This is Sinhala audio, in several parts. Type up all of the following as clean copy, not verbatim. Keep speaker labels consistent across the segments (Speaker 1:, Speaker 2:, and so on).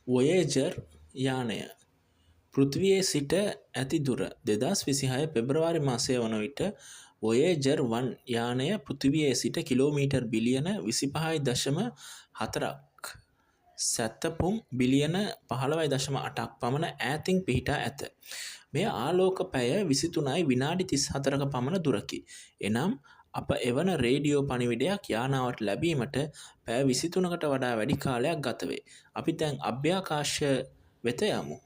Speaker 1: වොයේජර් යානය පෘථිවියේ සිට ඇති දුර 2026 පෙබරවාරි මාසය වන විට වොයේජර් 1 යානය පෘථිවියේ සිට කිලෝමීටර් බිලියන 25.4ක් සැතපුම් බිලියන 15.8ක් පමණ ඈතින් පිහිටා ඇත. මෙය ආලෝක පැය 23යි විනාඩි 34ක පමණ දුරකි. එනම් අප එවන රේඩියෝ පණිවිඩයක් යානාවට ලැබීමට පැය 23කට වඩා වැඩි කාලයක් ගත වේ. අපි දැන් අභ්‍යාකාශය වෙත යමු.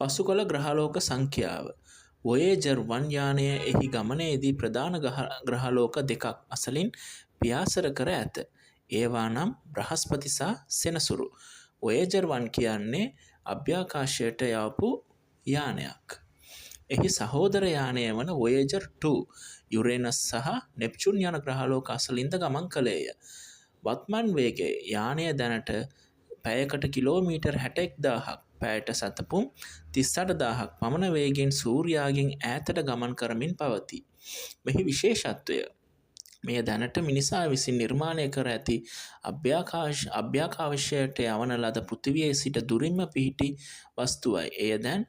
Speaker 1: පසු කළ ග්‍රහලෝක සංඛ්‍යාව. වොයේජර් 1 යානය එහි ගමනේදී ප්‍රධාන ග්‍රහලෝක දෙකක් අසලින් පියාසර කර ඇත. ඒවා නම් බ්‍රහස්පති සහ සෙනසුරු. වොයේජර් 1 කියන්නේ අභ්‍යාකාශයට යවපු යානයක්. එහි සහෝදර යානය වන වොයේජර් 2 යුරේනස් සහ නෙප්චුන් යන ග්‍රහලෝක අසලින්ද ගමන් කළේය. වත්මන් වේගයේ යානය දැනට පැයකට කිලෝමීටර් 61,000ක් පැයට සතපුම් 38,000ක් පමණ වේගෙන් සූර්යාගෙන් ඈතට ගමන් කරමින් පවතී. මෙහි විශේෂත්වය මෙය දැනට මිනිසා විසින් නිර්මාණය කර ඇති අභ්‍යාකාශයට යවන ලද පෘථිවියේ සිට දුරින්ම පිහිටි වස්තුවයි. එය දැන්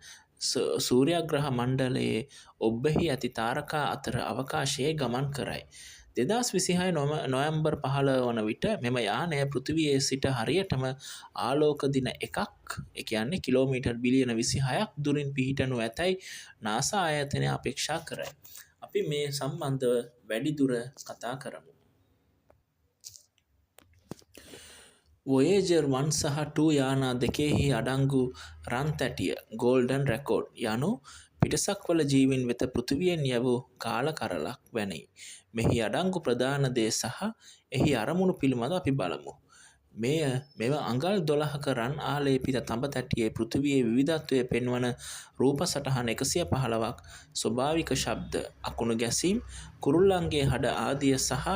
Speaker 1: සූර්යාග්‍රහ මණ්ඩලයේ ඔබ්බෙහි ඇති තාරකා අතර අවකාශයේ ගමන් කරයි. 2026 නොවැම්බර් 15 වන විට මෙම යානය පෘථිවියේ සිට හරියටම ආලෝක දින එකක් කියන්නේ කිලෝමීටර් බිලියන 26ක් දුරින් පිහිටනු ඇතැයි නාසා ආයතනය අපේක්ෂා කරයි. අපි මේ සම්බන්ධව වැඩිදුර කතා කරමු. වොයේජර් 1 සහ 2 යානා දෙකෙහි අඩංගු රන් තැටිය ගෝල්ඩන් රෙකෝඩ් යනු පිටසක්වල ජීවීන් වෙත පෘථිවියෙන් යැවූ කාල කරලක් වැනි. මෙහි අඩංගු ප්‍රධාන දේ සහ එහි අරමුණු පිළිබඳ අපි බලමු. මෙම අඟල් 12ක රන් ආලේපිත තඹ තැටියේ පෘථිවියේ විවිධත්වය පෙන්වන රූප සටහන් 115ක් ස්වභාවික ශබ්ද, අකුණු ගැසීම්, කුරුල්ලන්ගේ හඬ ආදිය සහ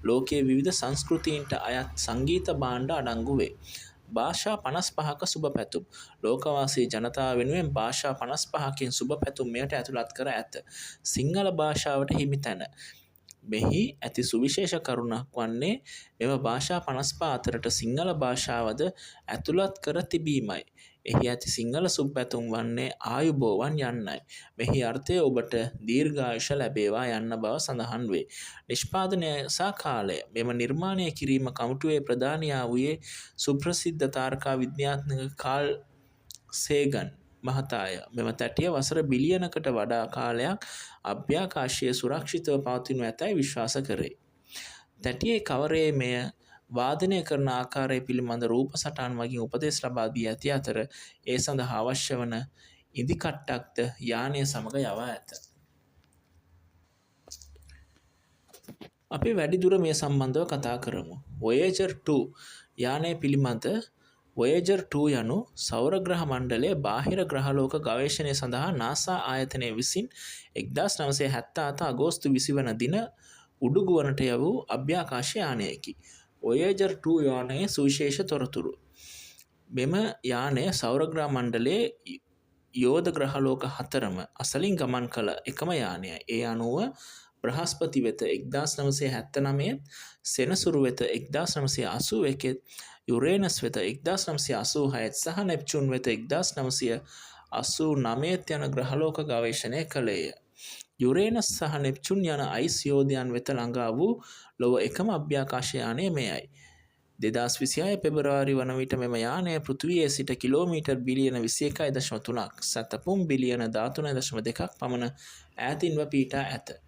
Speaker 1: ලෝකයේ විවිධ සංස්කෘතීන්ට අයත් සංගීත භාණ්ඩ අඩංගු වේ. භාෂා 55ක සුබ පැතුම්. ලෝකවාසී ජනතාව වෙනුවෙන් භාෂා 55කින් සුබ පැතුම් මෙයට ඇතුළත් කර ඇත. සිංහල භාෂාවට හිමි තැන. මෙහි ඇති සුවිශේෂ කරුණක් වන්නේ මෙම භාෂා 55 අතරට සිංහල භාෂාවද ඇතුළත් කර තිබීමයි. එහි ඇති සිංහල සුබ පැතුම් වන්නේ ආයුබෝවන් යන්නයි. මෙහි අර්ථය ඔබට දීර්ඝායුෂ ලැබේවා යන්න බව සඳහන් වේ. නිෂ්පාදනය සහ කාලය. මෙම නිර්මාණය කිරීම කමිටුවේ ප්‍රධානියා වූයේ සුප්‍රසිද්ධ තාරකා විද්‍යාඥ කාල් සේගන් මහතාය. මෙම තැටිය වසර බිලියනකට වඩා කාලයක් අභ්‍යාකාශයේ සුරක්ෂිතව පවතිනු ඇතැයි විශ්වාස කරේ. තැටියේ කවරේ මෙය වාදනය කරන ආකාරය පිළිබඳ රූප සටහන් මගින් උපදෙස් ලබා දී ඇති අතර ඒ සඳහා අවශ්‍ය වන ඉදිකට්ටක්ද යානය සමග යවා ඇත. අපි වැඩිදුර මේ සම්බන්ධව කතා කරමු. වොයේජර් 2 යානය පිළිබඳ. වොයේජර් 2 යනු සෞරග්‍රහ මණ්ඩලයේ බාහිර ග්‍රහලෝක ගවේෂණය සඳහා නාසා ආයතනය විසින් 1977 අගෝස්තු 20 වන දින උඩුගුවනට යවූ අභ්‍යාකාශ යානයකි. වොයේජර් 2 යානයේ සුවිශේෂ තොරතුරු. මෙම යානය සෞරග්‍රහ මණ්ඩලයේ යෝධ ග්‍රහලෝක 4ම අසලින් ගමන් කළ එකම යානයයි. ඒ අනුව බ්‍රහස්පති වෙත 1979, සෙනසුරු වෙත 1981, යුරේනස් වෙත 1986 සහ නෙප්චූන් වෙත 1989 යන ග්‍රහලෝක ගවේෂණය කළේය. යුරේනස් සහ නෙප්චූන් යන අයිස් යෝධයන් වෙත ළඟා වූ ලොව එකම අභ්‍යාකාශ යානය මෙයයි. 2026 පෙබරවාරි වන විට මෙම යානය පෘථිවියේ සිට කිලෝමීටර් බිලියන 21.3ක් සතපුම් බිලියන 13.2ක් පමණ ඈතින්ව පිහිටා ඇත.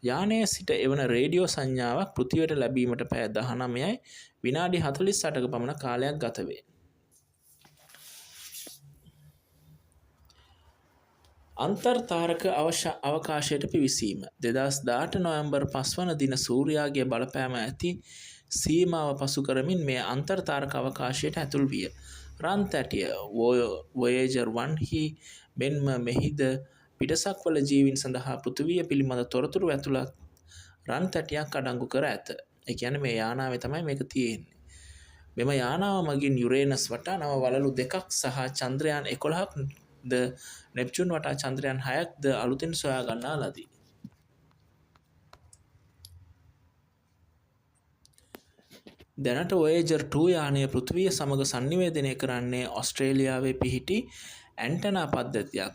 Speaker 1: යානය සිට එවන රේඩියෝ සංඥාවක් පෘථිවියට ලැබීමට පැය 19යි විනාඩි 48ක පමණ කාලයක් ගත වේ. අන්තර්තාරක අවකාශයට පිවිසීම. 2018 නොවැම්බර් 5 වන දින සූර්යාගේ බලපෑම ඇති සීමාව පසු කරමින් මේ අන්තර්තාරක අවකාශයට ඇතුල් විය. රන් තැටිය වොයේජර් 1 හි මෙන්ම මෙහිද පිටසක්වල ජීවීන් සඳහා පෘථිවිය පිළිබඳ තොරතුරු ඇතුළත් රන් තැටියක් අඩංගු කර ඇත. ඒ කියන්නේ මේ යානාවේ තමයි මේක තියෙන්නේ. මෙම යානාව මගින් යුරේනස් වටා නව වළලු 2ක් සහ චන්ද්‍රයන් 11ක් ද නෙප්චූන් වටා චන්ද්‍රයන් 6ක් ද අලුතින් සොයා ගන්නා ලදී. දැනට Voyager 2 යානය පෘථිවිය සමග සංනිවේදනය කරන්නේ ඔස්ට්‍රේලියාවේ පිහිටි ඇන්ටනා පද්ධතියක්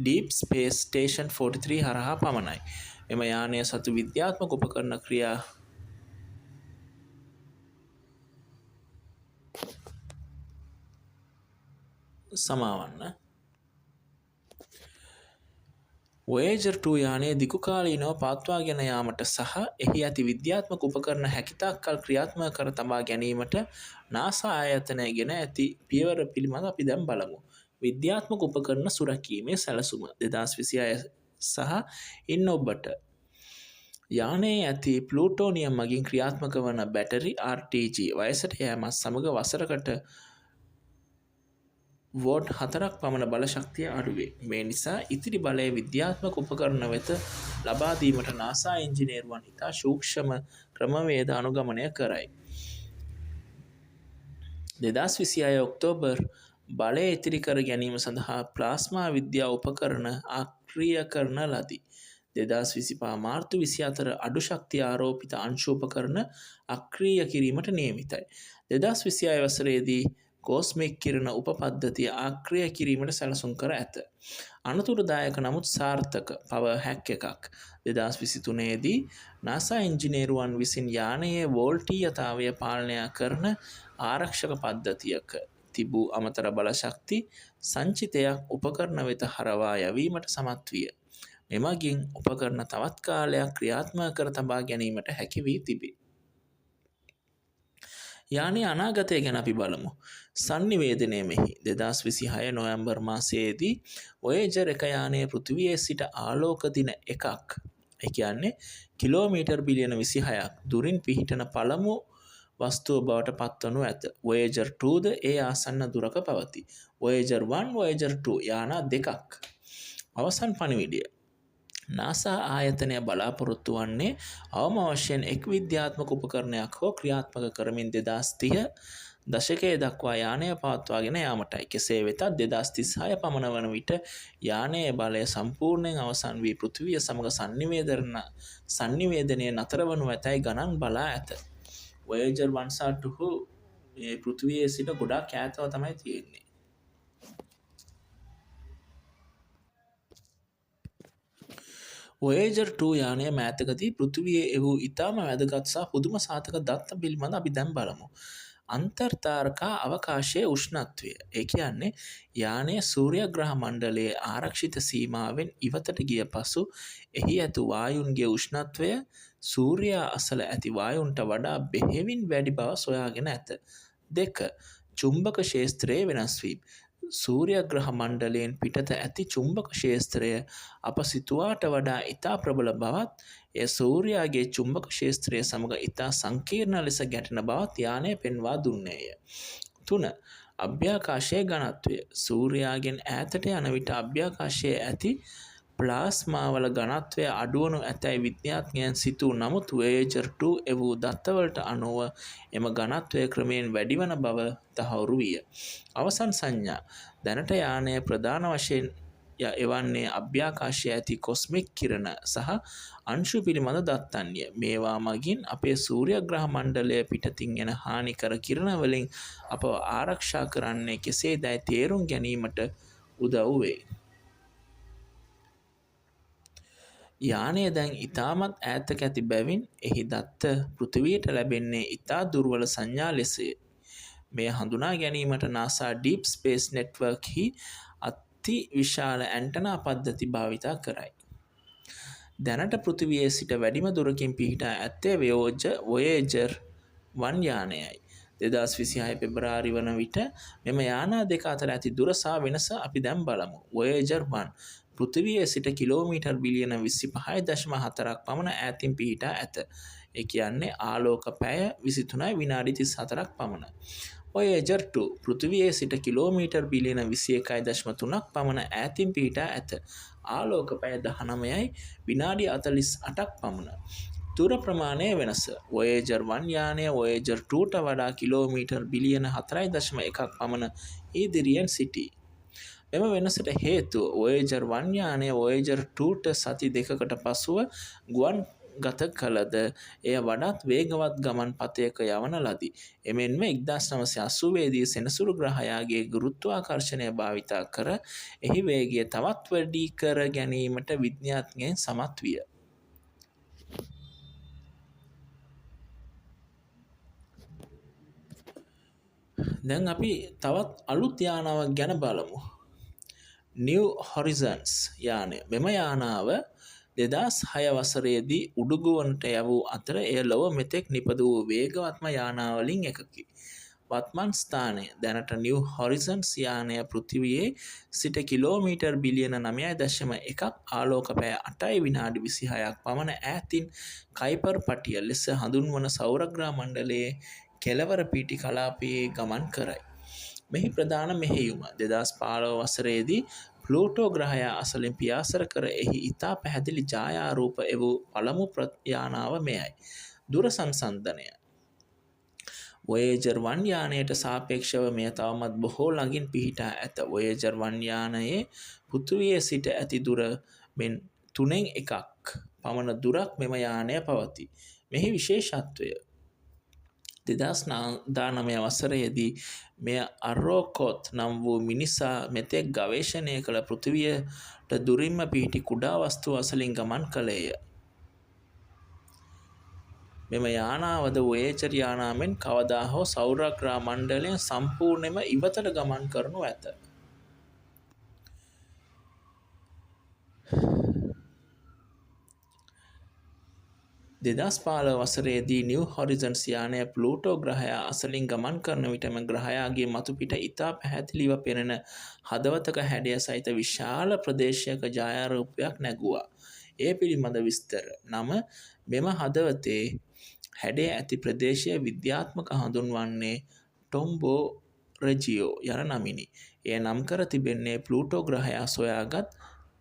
Speaker 1: Deep Space Station 43 හරහා පමණයි. එම යානය සතු විද්‍යාත්මක උපකරණ ක්‍රියා සමාවන්න. Voyager 2 යානය දිගුකාලීනව පවත්වාගෙන යාමට සහ එහි ඇති විද්‍යාත්මක උපකරණ හැකිතාක් කල් ක්‍රියාත්මක කර තබා ගැනීමට නාසා ආයතනය ගෙන ඇති පියවර පිළිබඳ අපි දැන් බලමු. විද්‍යාත්මක උපකරණ සුරැකීමේ සැලසුම 2026 සහ ඉන්න ඔබට යානයේ ඇති ප්ලූටෝනියම් මගින් ක්‍රියාත්මක වන බැටරි RTG වයසට යෑමත් සමග වසරකට වෝඩ් 4ක් පමණ බල ශක්තිය අඩුවේ. මේ නිසා ඉතිරි බලය විද්‍යාත්මක උපකරණ වෙත ලබා දීමට නාසා ඉංජිනේරුවන් ඉතා සූක්ෂම ක්‍රමවේද අනුගමනය කරයි. 2026 ඔක්තෝබර් බලය ඉතිරි කර ගැනීම සඳහා ප්ලාස්මා විද්‍යා උපකරණ අක්‍රිය කරන ලදී. 2025 මාර්තු 24 අඩු ශක්තිය ආරෝපිත අංශෝපකරණ අක්‍රිය කිරීමට නියමිතයි. 2026 වසරේදී කෝස්මික් කිරණ උපපද්ධතිය ආක්‍රිය කිරීමට සැලසුම් කර ඇත. අනතුරුදායක නමුත් සාර්ථක පවර් හැක් එකක් 2023 දී නාසා ඉංජිනේරුවන් විසින් යානයේ වෝල්ටීයතාවය පාලනය කරන ආරක්ෂක පද්ධතියක තිබූ අමතර බල ශක්ති සංචිතයක් උපකරණ වෙත හරවා යැවීමට සමත් විය. මෙමගින් උපකරණ තවත් කාලයක් ක්‍රියාත්මක කර තබා ගැනීමට හැකි වී තිබේ. යානයේ අනාගතය ගැන අපි බලමු. සංනිවේදනය මෙහි 2026 නොවැම්බර් මාසයේදී Voyager 1 යානය පෘථිවියේ සිට ආලෝක දින එකක්, ඒ කියන්නේ කිලෝමීටර් බිලියන 26ක් දුරින් පිහිටන පළමු වස්තුව බවට පත්වනු ඇත. Voyager 2ද ඒ ආසන්න දුරක පවතී. Voyager 1, Voyager 2 යානා දෙකක්. අවසන් පණිවිඩය. නාසා ආයතනය බලාපොරොත්තු වන්නේ අවම වශයෙන් එක් විද්‍යාත්මක උපකරණයක් හෝ ක්‍රියාත්මක කරමින් 2030 දශකයේ දක්වා යානය පවත්වාගෙන යාමටයි. කෙසේ වෙතත් 2036 පමණ වන විට යානයේ බලය සම්පූර්ණයෙන් අවසන් වී පෘථිවිය සමග සංනිවේදනය නතර වනු ඇතැයි ගණන් බලා ඇත. Voyager 1 සහ 2 මේ පෘථිවියේ සිට ගොඩාක් ඈතව තමයි තියෙන්නේ. Voyager 2 යානය මෑතකදී පෘථිවියේ එවූ ඉතාම වැදගත් සහ පුදුම සාධක දත්ත පිළිබඳ අපි දැන් බලමු. අන්තර්තාරකා අවකාශයේ උෂ්ණත්වය. ඒ කියන්නේ යානය සූර්යග්‍රහ මණ්ඩලයේ ආරක්ෂිත සීමාවෙන් ඉවතට ගිය පසු එහි ඇති වායුන්ගේ උෂ්ණත්වය සූර්යයා අසල ඇති වායුන්ට වඩා බෙහෙවින් වැඩි බව සොයාගෙන ඇත. 2. චුම්බක ක්ෂේත්‍රයේ වෙනස් වීම. සූර්යග්‍රහ මණ්ඩලයෙන් පිටත ඇති චුම්බක ක්ෂේත්‍රය අප සිතුවාට වඩා ඉතා ප්‍රබල බවත් එය සූර්යාගේ චුම්බක ක්ෂේත්‍රය සමග ඉතා සංකීර්ණ ලෙස ගැටෙන බවත් යානය පෙන්වා දුන්නේය. 3. අභ්‍යාකාශයේ ඝනත්වය. සූර්යාගෙන් ඈතට යන විට අභ්‍යාකාශයේ ඇති ප්ලාස්මාවල ඝනත්වය අඩුවනු ඇතැයි විද්‍යාඥයන් සිතූ නමුත් Voyager 2 එවූ දත්තවලට අනුව එම ඝනත්වය ක්‍රමයෙන් වැඩිවන බව තහවුරු විය. අවසන් සංඥා. දැනට යානය ප්‍රධාන වශයෙන් එවන්නේ අභ්‍යාකාශයේ ඇති කොස්මික් කිරණ සහ අංශු පිළිබඳ දත්තන්ය. මේවා මගින් අපේ සූර්යග්‍රහ මණ්ඩලය පිටතින් එන හානිකර කිරණ වලින් අපව ආරක්ෂා කරන්නේ කෙසේදැයි තේරුම් ගැනීමට උදව් වේ. යානය දැන් ඉතාමත් ඈතක ඇති බැවින් එහි දත්ත පෘථිවියට ලැබෙන්නේ ඉතා දුර්වල සංඥා ලෙසය. මෙය හඳුනා ගැනීමට නාසා ඩීප් ස්පේස් නෙට්වර්ක් හි අති විශාල ඇන්ටනා පද්ධති භාවිතා කරයි. දැනට පෘථිවියේ සිට වැඩිම දුරකින් පිහිටා ඇත්තේ Voyager 1 යානයයි. 2026 පෙබරවාරි වන විට මෙම යානා දෙක අතර ඇති දුර සහ වෙනස අපි දැන් බලමු. Voyager 1 පෘථිවියේ සිට කිලෝමීටර් බිලියන 25.4ක් පමණ ඈතින් පිහිටා ඇත. ඒ කියන්නේ ආලෝක පැය 23 විනාඩි 34ක් පමණ. Voyager 2 පෘථිවියේ සිට කිලෝමීටර් බිලියන 21.3ක් පමණ ඈතින් පිහිටා ඇත. ආලෝක පැය 19යි විනාඩි 48ක් පමණ. දුර ප්‍රමාණය වෙනස. Voyager 1 යානය Voyager 2ට වඩා කිලෝමීටර් බිලියන 4.1ක් පමණ ඉදිරියෙන් සිටී. මෙම වෙනසට හේතුව Voyager 1 යානය Voyager 2ට සති දෙකකට පසුව ගුවන් ගත කළද එය වඩාත් වේගවත් ගමන් පතයක යවන ලදී. එමෙන්ම 1980දී සෙනසුරු ග්‍රහයාගේ ගුරුත්වාකර්ෂණය භාවිතා කර එහි වේගය තවත් වැඩි කර ගැනීමට විද්‍යාඥයන් සමත් විය. දැන් අපි තවත් අලුත් යානාවක් ගැන බලමු. නිව් හොරිසන්ස් යානය. මෙම යානාව 2006 වසරේදී උඩුගුවනට යවූ අතර එය ලොව මෙතෙක් නිපද වූ වේගවත්ම යානාවලින් එකකි. වත්මන් ස්ථානය දැනට නිව් හොරිසන්ස් යානය පෘථිවියේ සිට කිලෝමීටර් බිලියන 9.1ක් ආලෝක පැය 8යි විනාඩි 26ක් පමණ ඈතින් කයිපර් පටිය ලෙස හඳුන්වන සෞරග්‍රහ මණ්ඩලයේ කෙළවර පිටි කලාපයේ ගමන් කරයි. මෙහි ප්‍රධාන මෙහෙයුම 2015 වසරේදී ප්ලූටෝ ග්‍රහයා අසලින් පියාසර කර එහි ඉතා පැහැදිලි ඡායාරූප එවූ පළමු යානාව මෙයයි. දුර සංසන්දනය. Voyager 1 යානයට සාපේක්ෂව මෙය තවමත් බොහෝ ළඟින් පිහිටා ඇත. Voyager 1 යානයේ පෘථිවියේ සිට ඇති දුර මෙන් 3/1ක් පමණ දුරක් මෙම යානය පවතී. මෙහි විශේෂත්වය 2019 වසරේදී මෙය අරෝකොත් නම් වූ මිනිසා මෙතෙක් ගවේෂණය කළ පෘථිවියට දුරින්ම පිහිටි කුඩා වස්තුව අසලින් ගමන් කළේය. මෙම යානාවද වොයේජර් යානාවෙන් කවදා හෝ සෞරග්‍රහ මණ්ඩලයෙන් සම්පූර්ණයෙන්ම ඉවතට ගමන් කරනු ඇත. දෙදස් 15 වසරේදී නිව් හොරිසන්ස් යානය ප්ලූටෝ ග්‍රහයා අසලින් ගමන් කරන විටම ග්‍රහයාගේ මතුපිට ඉතා පැහැදිලිව පෙනෙන හදවතක හැඩය සහිත විශාල ප්‍රදේශයක ඡායාරූපයක් නැගුවා. ඒ පිළිබඳ විස්තර. නම මෙම හදවතේ හැඩය ඇති ප්‍රදේශය විද්‍යාත්මක හඳුන්වන්නේ ටොම්බෝ රෙජියෝ යන නමිනි. එය නම් කර තිබෙන්නේ ප්ලූටෝ ග්‍රහයා සොයාගත්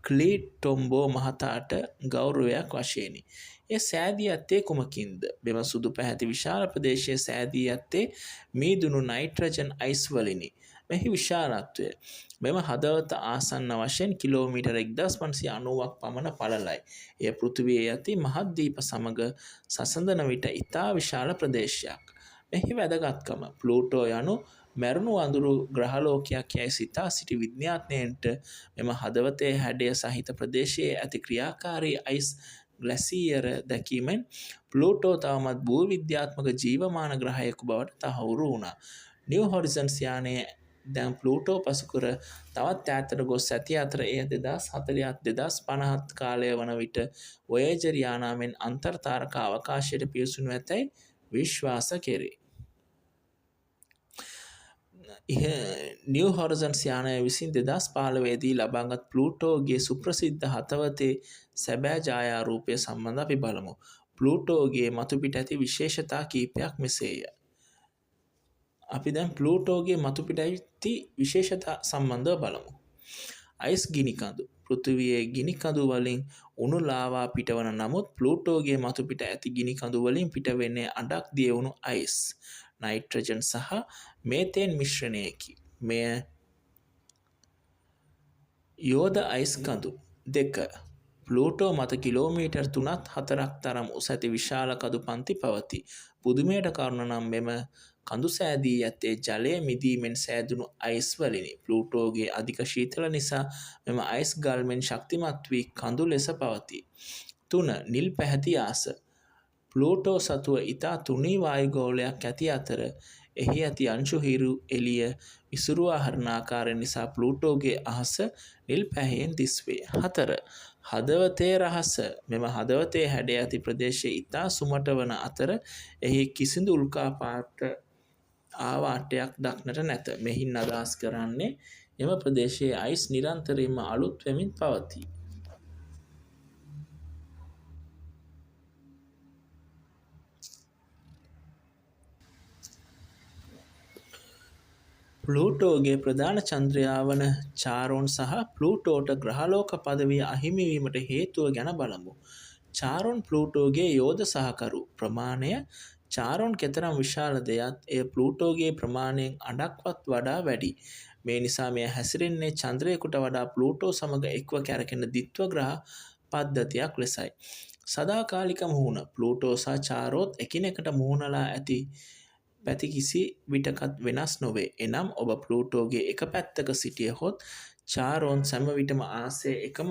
Speaker 1: ක්ලීට් ටොම්බෝ මහතාට ගෞරවයක් වශයෙනි. ඒ සෑදී ඇත්තේ කුමකින්ද? මෙම සුදු පැහැති විශාල ප්‍රදේශයේ සෑදී ඇත්තේ මීදුණු නයිට්‍රජන් අයිස් වලිනි. මෙහි විශාලත්වය මෙම හදවත ආසන්න වශයෙන් කිලෝමීටර් 1590ක් පමණ පළලයි. එය පෘථිවියේ ඇති මහත් දීප සමග සසඳන විට ඉතා විශාල ප්‍රදේශයක්. මෙහි වැදගත්කම ප්ලූටෝ යනු මැරුණු අඳුරු ග්‍රහලෝකයක් යැයි සිතා සිටි විද්‍යාඥයන්ට මෙම හදවතේ හැඩය සහිත ප්‍රදේශයේ ඇති ක්‍රියාකාරී අයිස් ග්ලැසියර දැකීමෙන් ප්ලූටෝ තවමත් භූවිද්‍යාත්මක ජීවමාන ග්‍රහයෙකු බවට තහවුරු වුණා. නිව් හොරිසන්ස් යානය දැන් ප්ලූටෝ පසුකර තවත් ඈතට ගොස් ඇති අතර එය 2040-2050 කාලය වන විට වොයේජර් යානාවෙන් අන්තර් තාරක අවකාශයට පිවිසෙනු ඇතැයි විශ්වාස කෙරේ. නිව් හොරිසන්ස් යානය විසින් 2015දී ලබාගත් ප්ලූටෝගේ සුප්‍රසිද්ධ හදවතේ සැබෑ ඡායාරූපය සම්බන්ධ අපි බලමු. ප්ලූටෝගේ මතුපිට ඇති විශේෂතා කීපයක් මෙසේය. අපි දැන් ප්ලූටෝගේ මතුපිට ඇති විශේෂතා සම්බන්ධව බලමු. අයිස් ගිනිකඳු. පෘථිවියේ ගිනිකඳු වලින් උණු ලාවා පිටවන නමුත් ප්ලූටෝගේ මතුපිට ඇති ගිනිකඳු වලින් පිටවෙන්නේ අඩක් දියවුණු අයිස්, නයිට්‍රජන් සහ මේතේන් මිශ්‍රණයකි. මෙය යෝධ අයිස් කඳු දෙක. ප්ලූටෝ මත කිලෝමීටර් 3-4ක් තරම් උස ඇති විශාල කඳු පන්ති පවතී. පුදුමයට කරුණ නම් මෙම කඳු සෑදී ඇත්තේ ජලය මිදීමෙන් සෑදුණු අයිස් වලිනි. ප්ලූටෝගේ අධික ශීතල නිසා මෙම අයිස් ගල්මෙන් ශක්තිමත් වී කඳු ලෙස පවතී. 3. නිල් පැහැති ආස. ප්ලූටෝ සතුව ඉතා තුනී වායුගෝලයක් ඇති අතර එහි ඇති අංශු හිරු එළිය විසුරුවා හරින ආකාරය නිසා ප්ලූටෝගේ අහස නිල් පැහැයෙන් දිස්වේ. 4. හදවතේ රහස. මෙම හදවතේ හැඩය ඇති ප්‍රදේශයේ ඉතා සුමට වන අතර එහි කිසිදු උල්කාපාත ආවාටයක් දක්නට නැත. මෙහින් අදහස් කරන්නේ එම ප්‍රදේශයේ අයිස් නිරන්තරයෙන්ම අලුත් වෙමින් පවතී. ප්ලූටෝගේ ප්‍රධාන චන්ද්‍රයා වන චාරෝන් සහ ප්ලූටෝට ග්‍රහලෝක පදවිය අහිමිවීමට හේතුව ගැන බලමු. චාරෝන් ප්ලූටෝගේ යෝධ සහකරු. ප්‍රමාණය. චාරෝන් කෙතරම් විශාල දෙයක් එය ප්ලූටෝගේ ප්‍රමාණයෙන් අඩක්වත් වඩා වැඩි. මේ නිසා මෙය හැසිරෙන්නේ චන්ද්‍රයෙකුට වඩා ප්ලූටෝ සමග එක්ව කැරකෙන ද්විත්ව ග්‍රහ පද්ධතියක් ලෙසයි. සදාකාලික මුහුණ ප්ලූටෝ සහ චාරෝත් එකිනෙකට මුහුණලා ඇති පැති කිසි විටකත් වෙනස් නොවේ. එනම් ඔබ ප්ලූටෝගේ එක පැත්තක සිටියහොත් චාරෝන් සැම විටම ආසේ එකම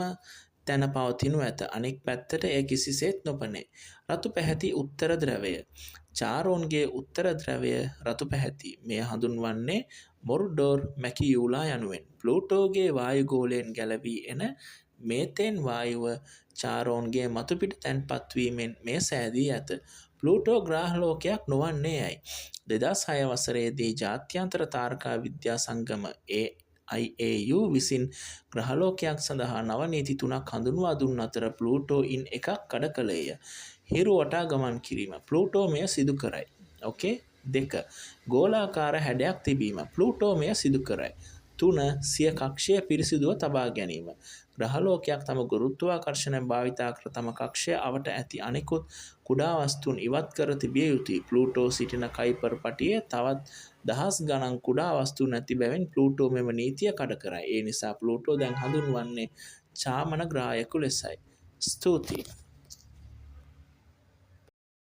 Speaker 1: තැන පවතිනු ඇත. අනෙක් පැත්තට එය කිසිසේත් නොපනේ. රතු පැහැති උත්තර ද්‍රවය. චාරෝන්ගේ උත්තර ද්‍රවය රතු පැහැති. මෙය හඳුන්වන්නේ මොර්ඩෝර් මැකියූලා යනුවෙන්. ප්ලූටෝගේ වායුගෝලයෙන් ගැලවී එන මේතේන් වායුව චාරෝන්ගේ මතුපිට තැන්පත්වීමෙන් මෙය සෑදී ඇත. ප්ලූටෝ ග්‍රහලෝකයක් නොවන්නේ ඇයි? 2006 වසරේදී ජාත්‍යන්තර තාරකා විද්‍යා සංගම IAU විසින් ග්‍රහලෝකයක් සඳහා නව නීති 3ක් හඳුන්වා දුන් අතර ප්ලූටෝ ඉන් එකක් කඩ කළේය. හිරු වටා ගමන් කිරීම. ප්ලූටෝ මෙය සිදු කරයි. ඕකේ. 2. ගෝලාකාර හැඩයක් තිබීම. ප්ලූටෝ මෙය සිදු කරයි. 3. සිය කක්ෂය පිරිසිදුව තබා ගැනීම. ග්‍රහලෝකයක් තම ගුරුත්වාකර්ෂණය භාවිතා කර තම කක්ෂය අවට ඇති අනෙකුත් කුඩා වස්තුන් ඉවත් කර තිබිය යුතුයි. ප්ලූටෝ සිටින කයිපර් පටියේ තවත් දහස් ගණන් කුඩා වස්තුන් නැති බැවින් ප්ලූටෝ මෙම නීතිය කඩ කරයි. ඒ නිසා ප්ලූටෝ දැන් හඳුන්වන්නේ චාමන ග්‍රහයෙකු ලෙසයි. ස්තුතියි.